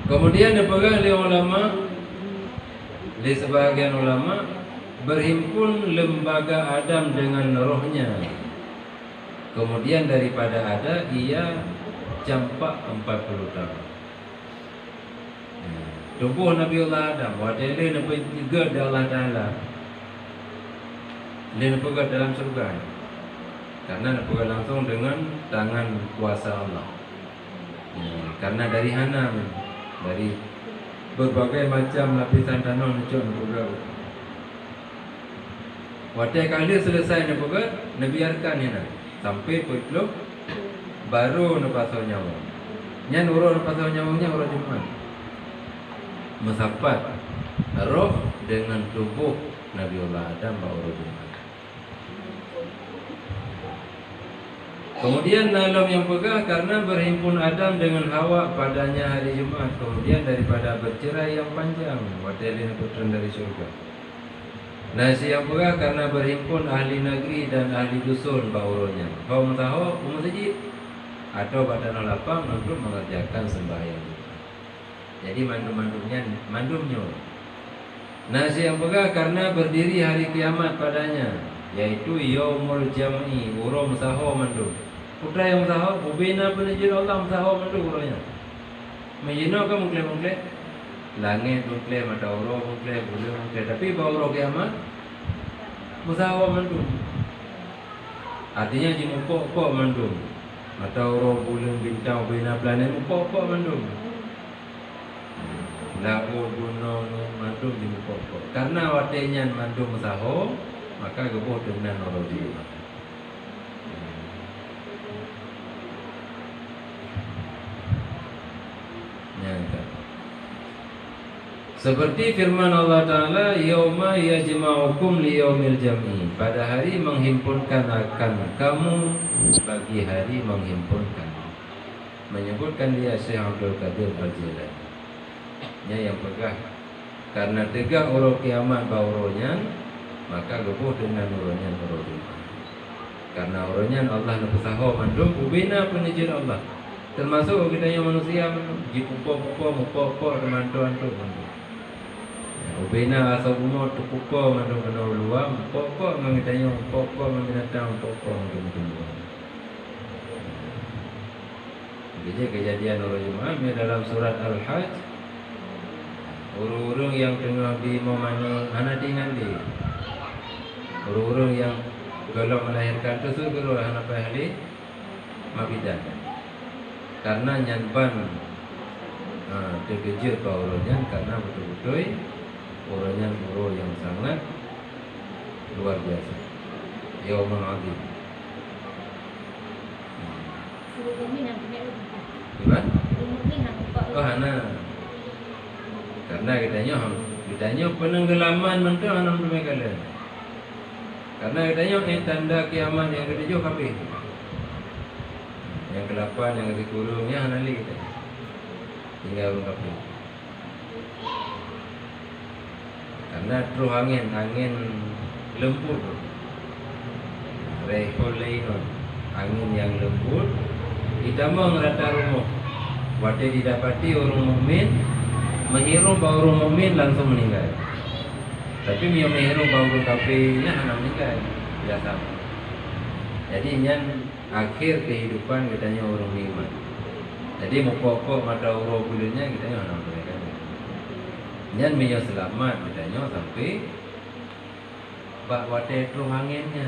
Kemudian dipegang oleh ulama, di sebagian ulama, berhimpun lembaga Adam dengan rohnya. Kemudian daripada ada ia campak 40 tahun. Tubuh Nabiullah Adam wadele nampai tiga di Allah Ta'ala. Dia nampak dalam surga. Karena nampak langsung dengan tangan kuasa Allah. Karena dari hanam, dari berbagai macam lapisan tanah nucuk nampak. Waktu kali selesai nampak, nabiarkan ini sampai putluk baru napasau nyawa. Nyan urut napasau nyawanya urut Jumat. Mesapat roh dengan tubuh Nabiullah Adam baru Jumat. Kemudian dalam yang pegang karena berhimpun Adam dengan Hawa padanya hari Jumat. Kemudian daripada bercerai yang panjang, wadelin putran dari surga. Nasi yang pegang karena berhimpun ahli negeri dan ahli dusun bauronya. Kau tahu masjid atau badan lapang untuk mengerjakan sembahyang. Jadi mandumnya. Nasi yang pegang karena berdiri hari kiamat padanya, yaitu yaumul jam'i, urum saho mandum. Putra yang saho, ubina penajir Allah saho mandum uranya. Majino ka mungkle langit mungkle, mata uro mungkle, bulu mungkle, tapi bauro kiamat musaho mandum. Artinya jimupok mandum. Mata uro bulu bintang ubina planet upok mandum. Lau gunung mandum di muka. Karena watenya mandum saho, maka gebuh dengan orang jiwa. Seperti firman Allah Ta'ala, yauma yajma'ukum liyaumil jam'i. Pada hari menghimpunkan akan kamu bagi hari menghimpunkan. Menyebutkan dia Syekh Abdul Qadir Al-Jilani. Yang pegah karena tegak urut kiamat bauronya, maka gebuh dengan uronya uronya. Karena uronya Allah nafasaho mandum ubina penijir Allah. Termasuk kita yang manusia jipupo mupo teman-teman tu mandum. Ubina asabumo tupupo mandum kena luar mupo mengitanya mupo menginatang mupo mandum. Jadi kejadian orang dalam surat Al-Hajj. Urung-urung yang tengah di momani anak dengan di urung-urung yang kalau melahirkan tu suruh anak ahli mabidan karena nyanban terkejut urungnya karena betul-betul urungnya urung yang sangat luar biasa. Yaumul azim. Gimana? Oh hana. Karena kitanya penenggelaman mentah anak mereka. Karena kitanya tanda kiamat yang ketujuh kabeh. Yang ke-8 yang ke-10 anali kita. Tinggal kabeh. Karena terus angin lembut. Rehul lainun. Angin yang lembut ditambah ngerata rumah. Waktu didapati orang mukmin menghirup bau mumin langsung meninggal. Tapi dia menghirup bau kafirnya hanya meninggal biasa. Jadi nyan akhir kehidupan katanya orang iman. Jadi mukok mata urut bulunya katanya hanya meninggal. Nyan dia selamat katanya sampai bak wate terus anginnya.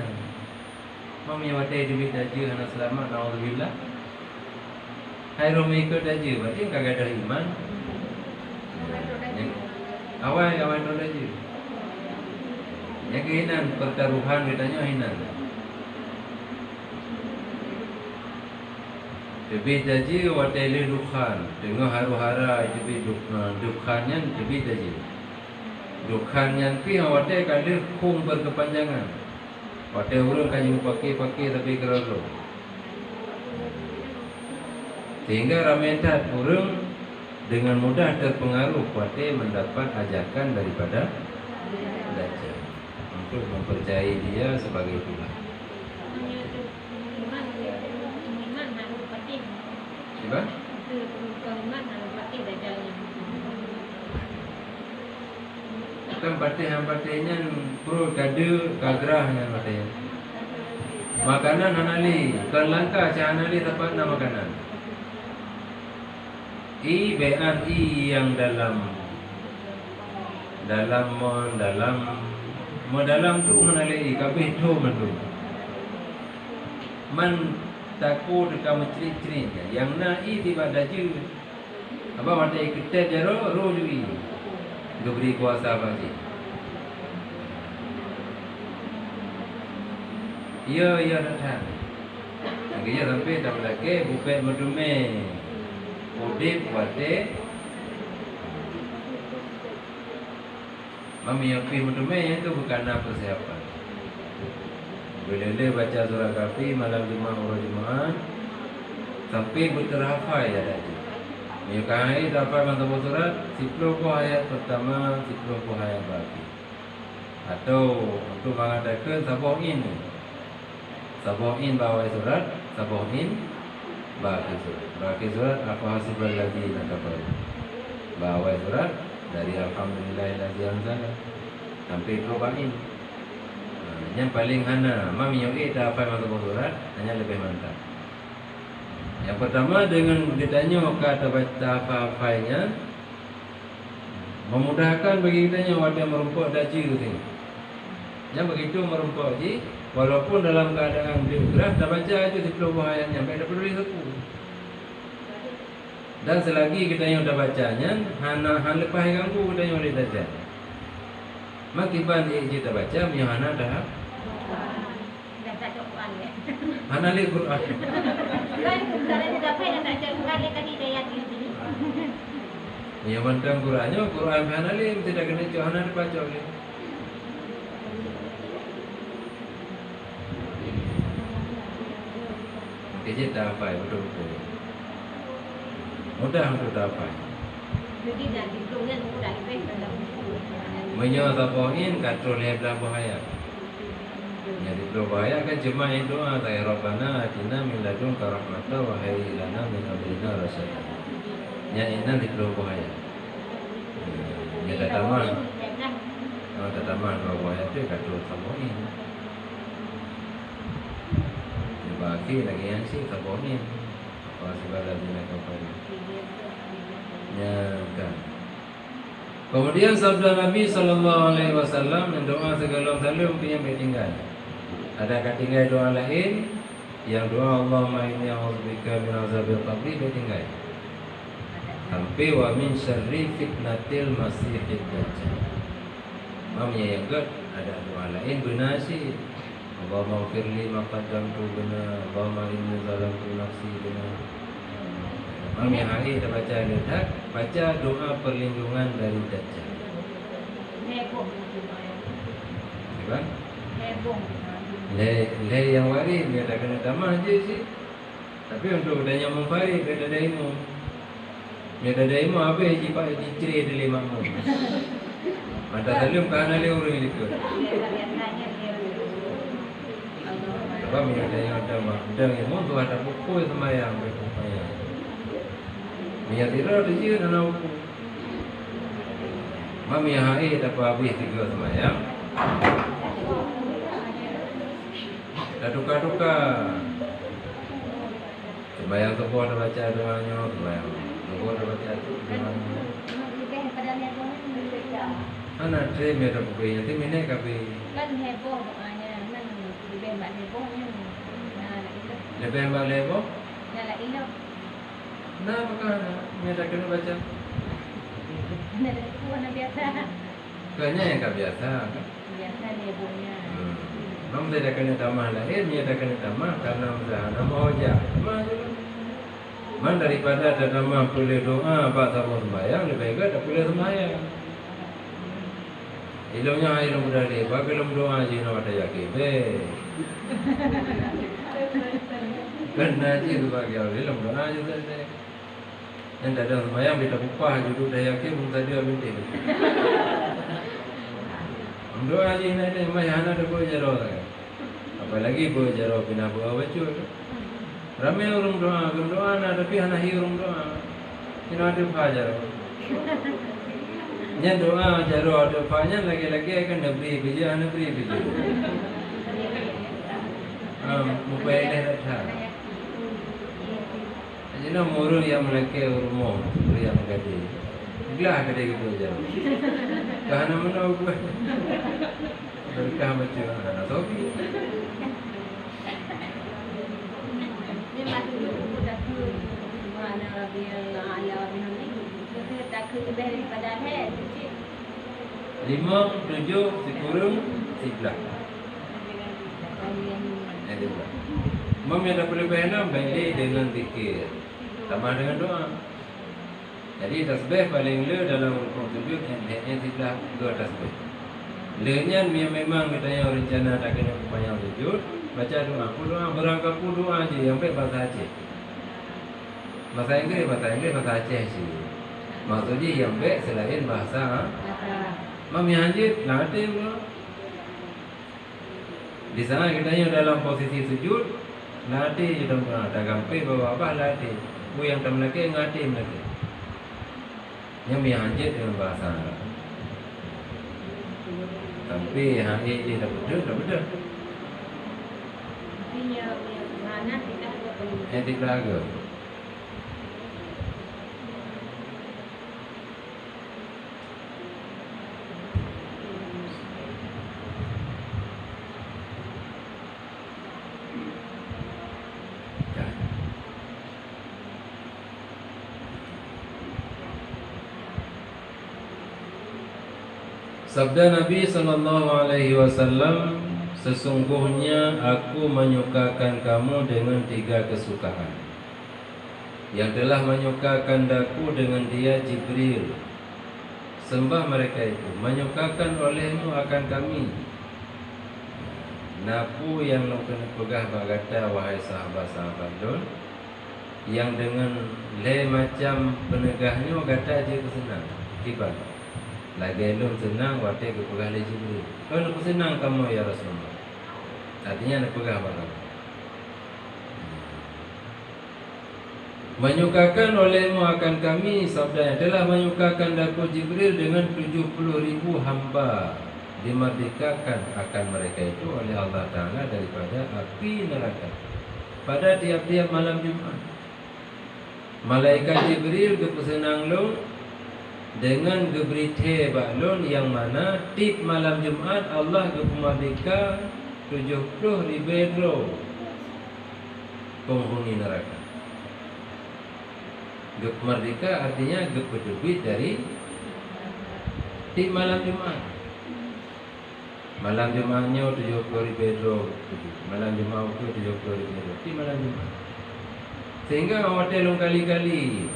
Mami wate duit aja hanya selamat alhamdulillah. Hai Romi ikut aja berarti kagak ada iman. Awal tu aja. Yang kehinan pertaruhan katanya hinan. Tebih taji wateli dukhan. Tengah haru-hara tebih dukhannya tebih taji. Dukhannya pi awate kali khung berkepanjangan. Wate urang kayu pakai tapi keralo. Sehingga rametat urang dengan mudah terpengaruh kuatnya mendapat ajakan daripada Dajjal untuk mempercayai dia sebagai Tuhan. Siapa? Kan patih pro kade kagrahnya matanya. Makanan hanali, kan langka hanali tepat nama makanan. I bean I yang dalam tu hanali kabeh tu mandu. Man takut kamu ceri-ceri yang na I tiba daju. Apa mata kita jaro rojui. Diberi kuasa bagi. Ya datang. Akhirnya sampai tak lagi bukan medume. Udip wate. Mami yang pi medume itu bukan apa siapa. Bila baca surah Kahfi malam Jumaat sampai berterhafal ya tadi. Menyukai dapat mentabur surat 10 ayat pertama, 10 ayat bagi. Atau untuk mengatakan sabohin bawah surat, sabohin bagi surat apa hasibal ladzi nakafar. Bawah surat dari alhamdulillahilladzi anzala sampai probain. Yang paling hana mami yoke tak apa mentabur surat hanya lebih mantap. Yang pertama dengan ditanya kata baca apa-apanya memudahkan bagi kitanya wadah merumpuk daji tu tengok. Yang begitu merumpuk ji walaupun dalam keadaan gerak dah baca aja 10 ayat sampai dah peduli sapu. Dan selagi kita yang dah bacanya han lepas ganggu kita yang boleh baca. Makiban je tak baca yang hana dah tak Quran ya. hana le Quran. Kan sebenarnya dapat nak baca Quran le kan hidayah ini. Ya bantang Qurannya Quran hana le tidak kena hana baca le. Kerja tak apa betul-betul. Mudah untuk dapat. Jadi dah hitungnya mudah lebih dalam Menyotapoin katrol heblah bahaya. Jadi bahaya kan cuma doa ya Rabbana atina min ladunka rahmatan wa hayyi lana min amrina rasyada. Ya inna diklo bahaya. Ya tataman. Oh tataman bahaya tu katrol sapoin. Bagi lagi yang sih sapoin. Apa segala dina kafir. Ya kan. Kemudian sabda Nabi sallallahu alaihi wasallam yang doa segala salam punya tinggal. Ada ketinggal doa lain yang doa Allahumma inni a'udzubika min azabil qabri tinggal. Sampai wa min syarri fitnatil masiihid dajjal. Mamnya yang gad ada doa lain benasi. Allahumma firli ma qaddamtu bina Allahumma inni zalamtu nafsi bina. Mami hari kita baca lihat baca doa perlindungan dari dajjal. heboh. Sebab Heboh. le yang waris dia tak kena tamah je sih. Tapi untuk danya memfarid dia ada ilmu. Dia ada ilmu apa yang pak diceri dari makmum. Mata salim kana le urang itu. Sebab dia ada yang ada mak dan ilmu tu ada buku sembahyang bersembahyang. Dia tidak ada je dan aku. Mami hai tak habis 3 sembahyang. Dah duka-duka. Sembahyang tu pun ada baca doanya, sembahyang. Tu pun ada baca doanya. Lebih pada niat doa Anak tre merah putih nanti mana kapi. kan heboh doanya kan lebih mbak hebohnya. Nah, itu. Lebih balik apa? Nah, itu. Nah, maka merah kena baca. Nah, itu warna biasa. Kayaknya yang tak biasa. Biasa hebohnya. Mam tidak kena tamah lahir, dia tak kena tamah karena nama wajah. Tamah juga. Man daripada ada tamah boleh doa, apa sama sembahyang, lebih baik tak boleh sembahyang. Ilmunya ilmu dari, bagi ilmu doa je nak ada yakin. Kena je tu bagi ilmu doa je saja. Yang tak ada sembahyang, kita upah duduk dah yakin, pun tadi minta. Doa je nak ada mahana ada boleh jaro tak? Apalagi boleh jaro pina buat baca. Ramai orang doa nak tapi hana hi orang doa. Kena ada apa jaro. Nya doa jaro adafanya lagi-lagi akan beri bija beri bija. Mupay dah dah. Jadi muru yang melake urmo, yang gede. Gelah gede gitu jaro. Kahana mana aku? Berkah baca anak Sofi. Ni masih dulu dah tu mana Rabiul Ala Rabiul ni. Kita tak lebih daripada head. 5, 7, dikurung 11. Imam yang dah boleh enam baik dengan zikir tambah dengan doa. Jadi tasbih paling le dalam rukun sujud yang sebelah dua tasbih. Le-nya memang katanya rencana tak kena banyak sujud, baca doa berangkat doa aja yang baik bahasa Aceh. Bahasa Inggeris bahasa Aceh sih. Maksudnya yang baik selain bahasa Mam yang hajit latih pula. Di sana katanya dalam posisi sujud latih je tempat dagampe bawa apa latih. Bu yang tam lagi ngatih lagi. Yang hajit dengan bahasa Arab. Tapi hari ini dah betul. Punya mana kita ada Etik lagu. Sabda Nabi SAW, sesungguhnya aku menyukakan kamu dengan 3 kesukaan. Yang telah menyukakan daku dengan dia Jibril. Sembah mereka itu, menyukakan olehmu akan kami. Napu yang nak kena pegah bagata wahai sahabat-sahabat don, yang dengan le macam penegahnya kata je kesenang kibar. Lagi belum senang waktu ke pegah le Jibril. Kalau aku senang kamu ya Rasulullah. Artinya nak pegah barang. Menyukakan olehmu akan kami, sabdanya telah menyukakan daku Jibril dengan 70.000 hamba, dimerdekakan akan mereka itu oleh Allah Ta'ala daripada api neraka pada tiap-tiap malam Jumat. Malaikat Jibril kepesenang lo dengan geberite baklon yang mana tip malam Jumat Allah kepemerdeka 70.000 penghuni neraka. Gep merdeka artinya gep berdebit dari tip malam Jumat. Malam Jumatnya 70.000 malam Jumat itu 70.000 tip malam Jumat. Sehingga hotel kali-kali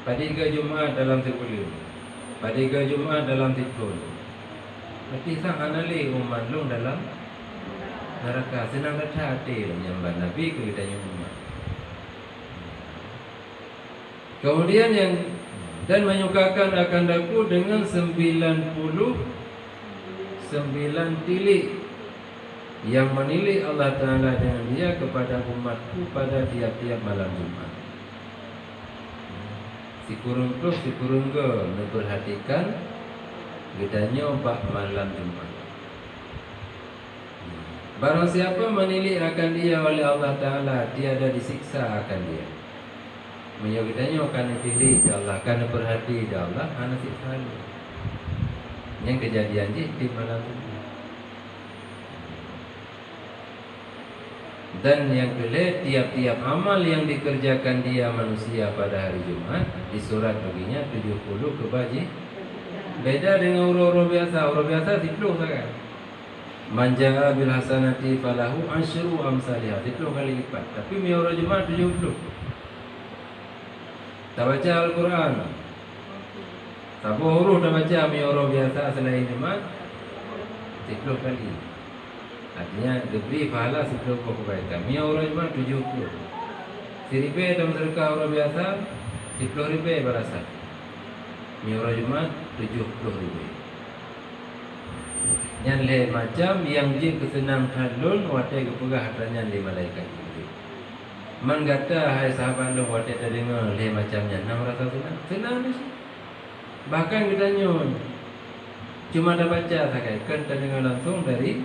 pada 3 Jumat dalam 10, pada 3 Jumat dalam 10. Berarti sang anali umat long dalam neraka. Senang kata hati nyambat Nabi ke kita umat. Kemudian yang dan menyukakan akan daku dengan 99 tilik yang menilik Allah Ta'ala dengan dia kepada umatku pada tiap-tiap malam Jumat. Si kurung ke memperhatikan bedanya bab malam Jumat. Barang siapa menilik akan dia oleh Allah Ta'ala, tiada disiksa akan dia. Menyogitanya akan dipilih Allah, akan perhati Allah, anak siksa dia. Yang kejadian di malam Jumat. Dan yang kedua, tiap-tiap amal yang dikerjakan dia manusia pada hari Jumat di surat baginya 70 kebaji. Beda dengan orang-orang biasa. Orang biasa 10 saja. Man jaa bil hasanati falahu asyru amsalihha, 10 kali lipat. Tapi orang Jumat 70. Tak baca Al-Quran, tak huruf tak baca orang biasa selain Jumat 10 kali. Artinya diberi pahala 10 kebaikan. Orang Jumat 70. Seribu dalam sedekah orang biasa 10.000 berasa. Orang Jumat 70.000. Yang lain macam yang jin kesenang halun watai kepegah hatanya di malaikat itu. Man kata hai sahabat lu watai terdengar lain macamnya. Nang rasa senang. Senang ni. Bahkan kita nyon cuma ada baca saja, kan terdengar langsung dari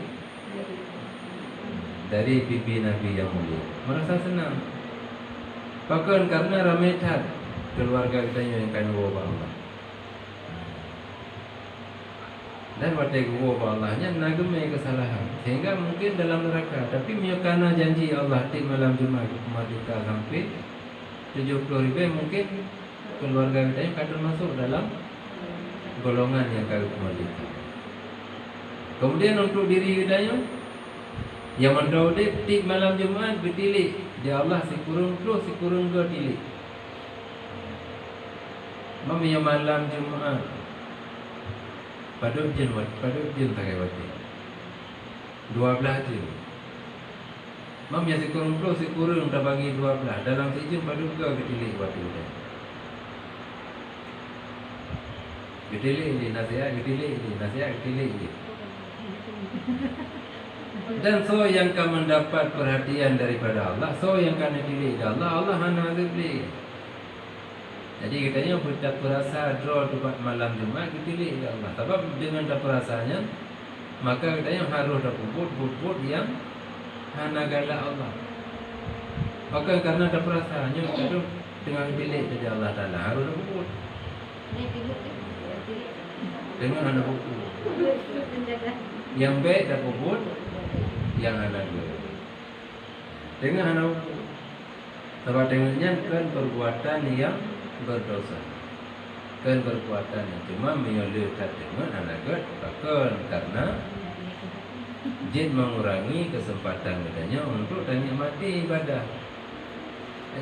pipi Nabi yang mulia. Merasa senang. Bahkan karena ramai tat keluarga kita yang kan bawa Allah. Dan waktu gua Allahnya nagemai kesalahan sehingga mungkin dalam neraka. Tapi karena janji Allah di malam Jumat merdeka sampai 70.000 mungkin keluarga kita yang akan masuk dalam golongan yang akan merdeka. Kemudian untuk diri kita yang mendaudi di malam Jumat bertilik dia Allah si kurung ke tilik. Mami malam Jumat Paduk jin pakai wati 12 jin. Mam ya si kurung dah bagi 12. Dalam si jin paduk ke ketilik wati dia. Ketilik ini nasihat, ketilik ini. Dan so yang akan mendapat perhatian daripada Allah, so yang akan dipilih Allah hana azib. Jadi katanya kita perasa draw tempat malam Jumat dipilih oleh Allah. Sebab dengan dah perasanya maka katanya harus dah bubut yang hana galak Allah. Maka karena dah perasaannya kita dengan pilih dari Allah Taala harus dah bubut. Dengan hana bubut. Yang baik dah bubut, yang hana galak. Dengan hana bubut. Sebab dengannya kan perbuatan yang berdosa, kan perbuatan yang cuma menyolidkan dengan anak bahkan karena jin mengurangi kesempatan katanya untuk tanya mati ibadah.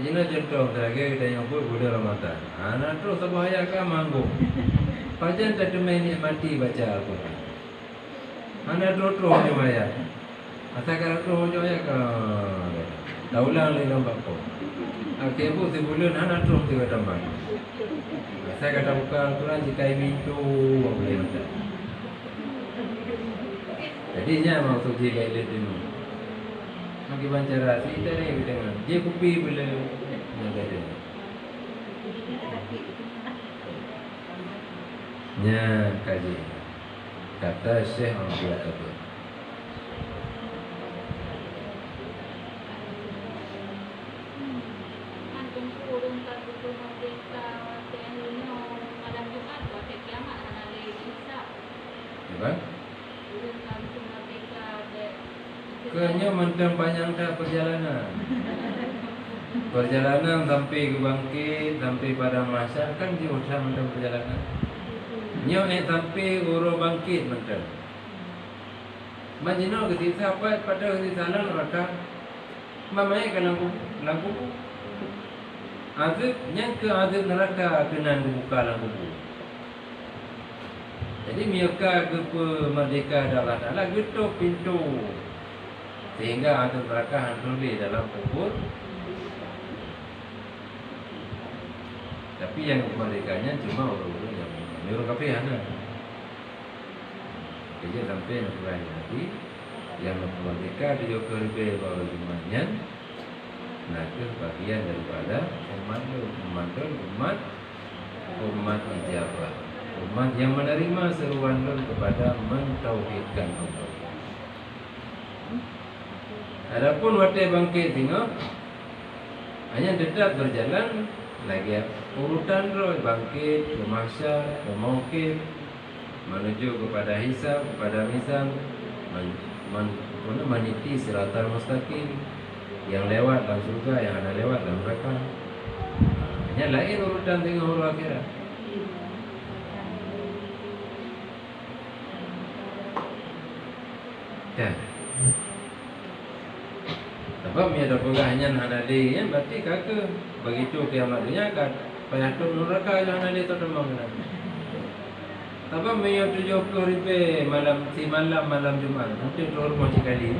Jadi contoh terakhir kita yang bulan Ramadan, anak terus sebahaya kan manggung, pajan tak main mati baca Al-Quran, anak terus jumaya, asal terus jumaya kan, daulang lelong bakpo. Aku sebulan anak terus tiga tambah. Saya kata buka Al-Quran jika mintu boleh baca. Jadinya maksud jika itu dulu. Maki bancara kita ni dengan je kopi boleh negara. Nya kaji kata Syekh Abdul Qadir. Kayaknya mentang panjang dah perjalanan sampai ke bangkit sampai pada masa kan dia udah mentang perjalanan. Nyo sampai uro bangkit mentang. Majino ke sisa apa pada sisa neraka. Mamai ke lampu. Azab yang ke azab neraka kena dibuka lampu. Jadi mereka ke merdeka Allah Taala gitu pintu sehingga ada neraka handuli dalam kubur. Tapi yang kemerdekanya cuma orang-orang yang menurut kafiana. Jadi sampai Al-Quran nanti yang merdeka dia kerbe bahawa imannya nanti bagian daripada umat ijabah, umat yang menerima seruan Nur kepada mentauhidkan Allah. Adapun waktu bangkit tengok hanya tetap berjalan lagi urutan roh bangkit ke mahsyar, ke mauqif, menuju kepada hisab, kepada mizan, meniti siratal mustaqim, yang lewat dalam surga, yang ada lewat dalam neraka. Hanya lain urutan tengok huruf akhirat. Ya. Sebab ia ada pegahnya hanali yang berarti kakak begitu kiamat dunia kan payah tu neraka yang hanali tu demam kan. Sebab ia 70.000 malam Jumat mungkin tur mau sekali.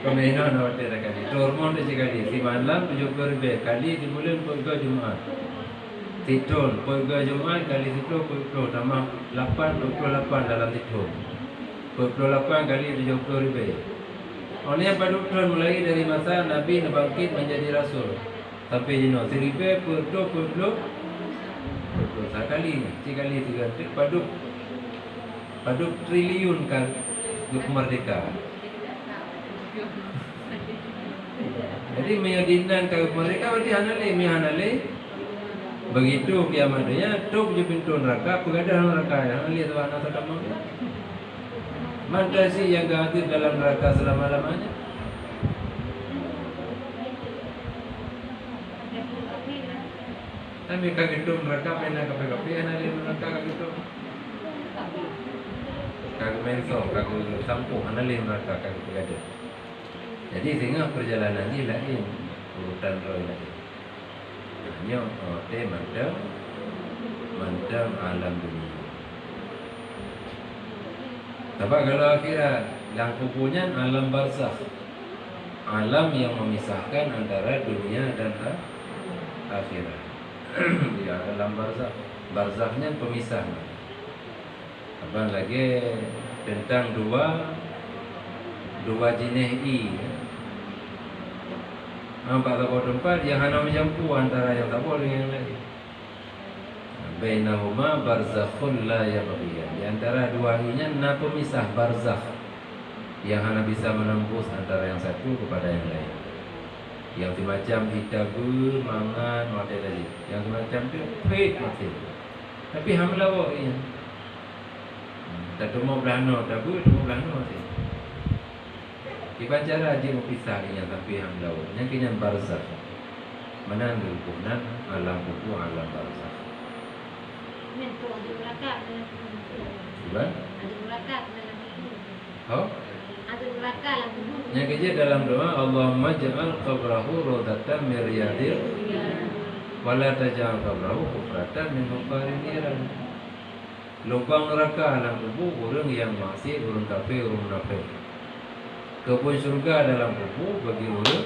Kemana nak ada kali tur mau sekali si malam 70.000 kali di bulan pega Jumat. Titul pega Jumat kali itu 20 tambah 88 dalam titul. 28 kali 70.000. Oleh yang pada mulai dari masa Nabi bangkit menjadi Rasul sampai jenuh 1000 per 20 betul sekali, sekali tiga paduk triliun kan kemerdekaan. Jadi menyedinan ke mereka berarti hanale begitu kiamat dunia tuk je pintu neraka pegadah neraka hanale tu anak sedang mana sih yang hadir dalam neraka selama-lamanya? Tapi kagitu neraka pernah kape hanale neraka kagitu kagak menso kagak sampu hanale neraka kagak pegadah. Jadi sehingga perjalanan ini lain urutan roy lain. Hanya mantap alam dunia. Sebab kalau akhirat yang kupunya alam barzakh, alam yang memisahkan antara dunia dan akhirat. Ya alam barzakh, barzakhnya pemisah. Apa lagi tentang dua jenis Nampak tak tempat yang hanya menyampu antara yang tak boleh dengan yang lain. Bainahuma barzakhun la yabghiyan. Di antara dua ininya na pemisah barzakh yang hanya bisa menembus antara yang satu kepada yang lain. Yang semacam hitabu mangan mati tadi. Yang semacam tu pet mati. Tapi hamlawa ini. Tak temu belano tabu temu belano mati. Ibarat cara dia mempisah yang tapi hamlaw. Yang kini barzakh. Mana nilkunan alam kubu alam barzakh. Mentu ada neraka. Ibarat? Ada neraka dalam kubur. Oh? Ada neraka dalam kubur. Yang kecil dalam doa Allahumma ja'al qabrahu rawdatan min riyadil wala taj'al qabrahu hufratan min hufarin niran. Lubang neraka dalam kubur orang yang masih orang kafir, orang munafik. Kebun surga dalam kubur bagi orang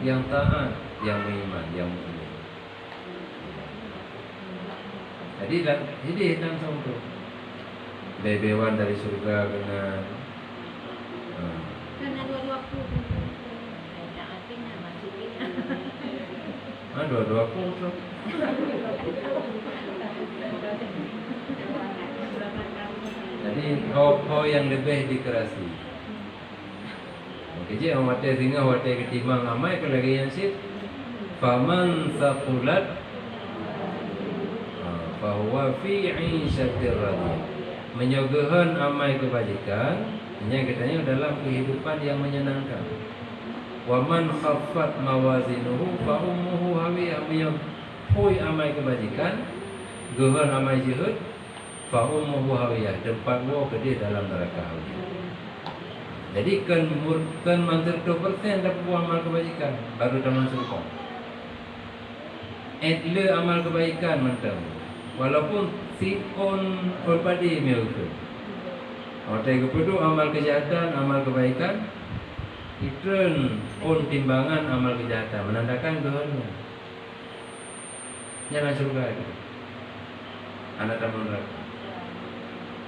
yang taat, yang beriman, yang mukmin. Jadi langsung tu bebewan dari surga dengan Karena dua-dua pun. Tak artinya masukin. dua-dua pun tu. Jadi kau yang lebih dikerasi. Okey, orang mati sehingga mati ketimbang amai ke lagi yang sit. Faman thaqulat fahuwa fi 'ishatir radiyah. Menyogohan amai kebajikan, hanya katanya dalam kehidupan yang menyenangkan. Wa man khaffat mawazinuhu fa ummuhu hawiyah. Menyogohi amai kebajikan, gohan amai jihad, fa ummuhu hawiyah. Tempat wo kedih dalam neraka hawiyah. Jadi kan mantir 2% dapat buang amal kebaikan baru dah masuk surga. Adle amal kebaikan mentang. Walaupun si on padi miuku. Otai kepedu amal kejahatan, amal kebaikan itren on timbangan amal kejahatan menandakan kehendak. Jangan surga itu. Anak taman neraka.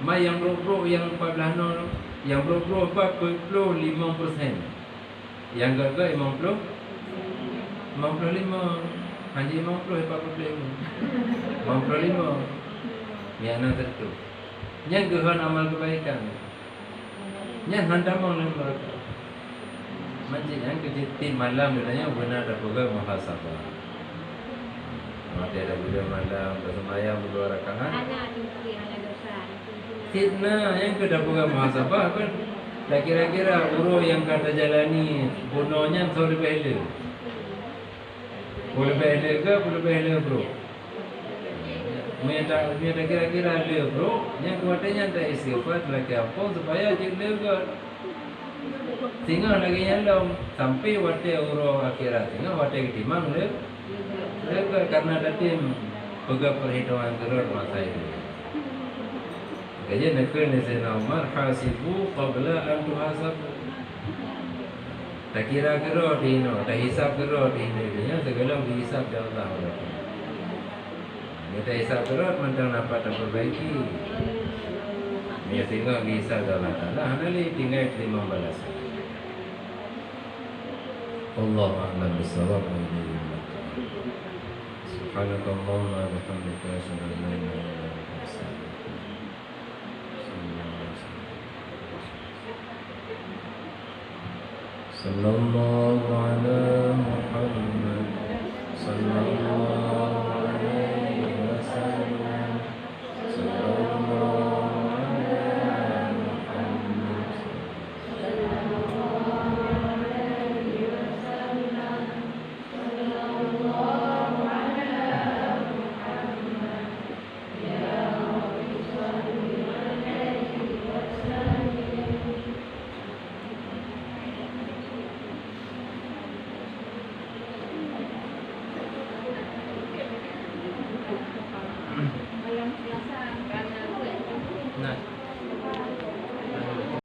Mai yang bro yang 14 nol yang bro 45%. Yang gagal 55. Haji 50 45. 55. Yang nak tentu. Yang gehan amal kebaikan. Yang handamang dalam neraka. Macam yang kejitin malam katanya benar dah pegang muhasabah. Mati ada bulan malam bersemayam berdua rakaat. Anak itu yang ada dosa. Fitnah yang kedah pegang muhasabah kan. Dah kira-kira urus yang kata jalani bunuhnya so lebih elok. Boleh elok ke? Boleh elok bro. Mereka kira-kira elok bro. Yang kuatnya tak istighfar lagi apa supaya jadi elok. Tinggal lagi nyalom sampai waktu urus akhirat. Tinggal waktu ketimang elok. Karena datim pegang perhitungan terus masa itu. Kajian nak ni Sayyidina Umar hasibu qabla an tuhasabu. Tak kira-kira dino, tak hisap kira dino dia segala dihisap oleh Allah. Dia tak hisap kira mentang dapat perbaiki. Dia sehingga dihisap oleh Allah. Hanali tinggal terima balasan. Allah a'lam bissawab. Subhanakallahumma wa bihamdika asyhadu an la ilaha illa anta astaghfiruka wa atubu ilaik. Sallallahu ala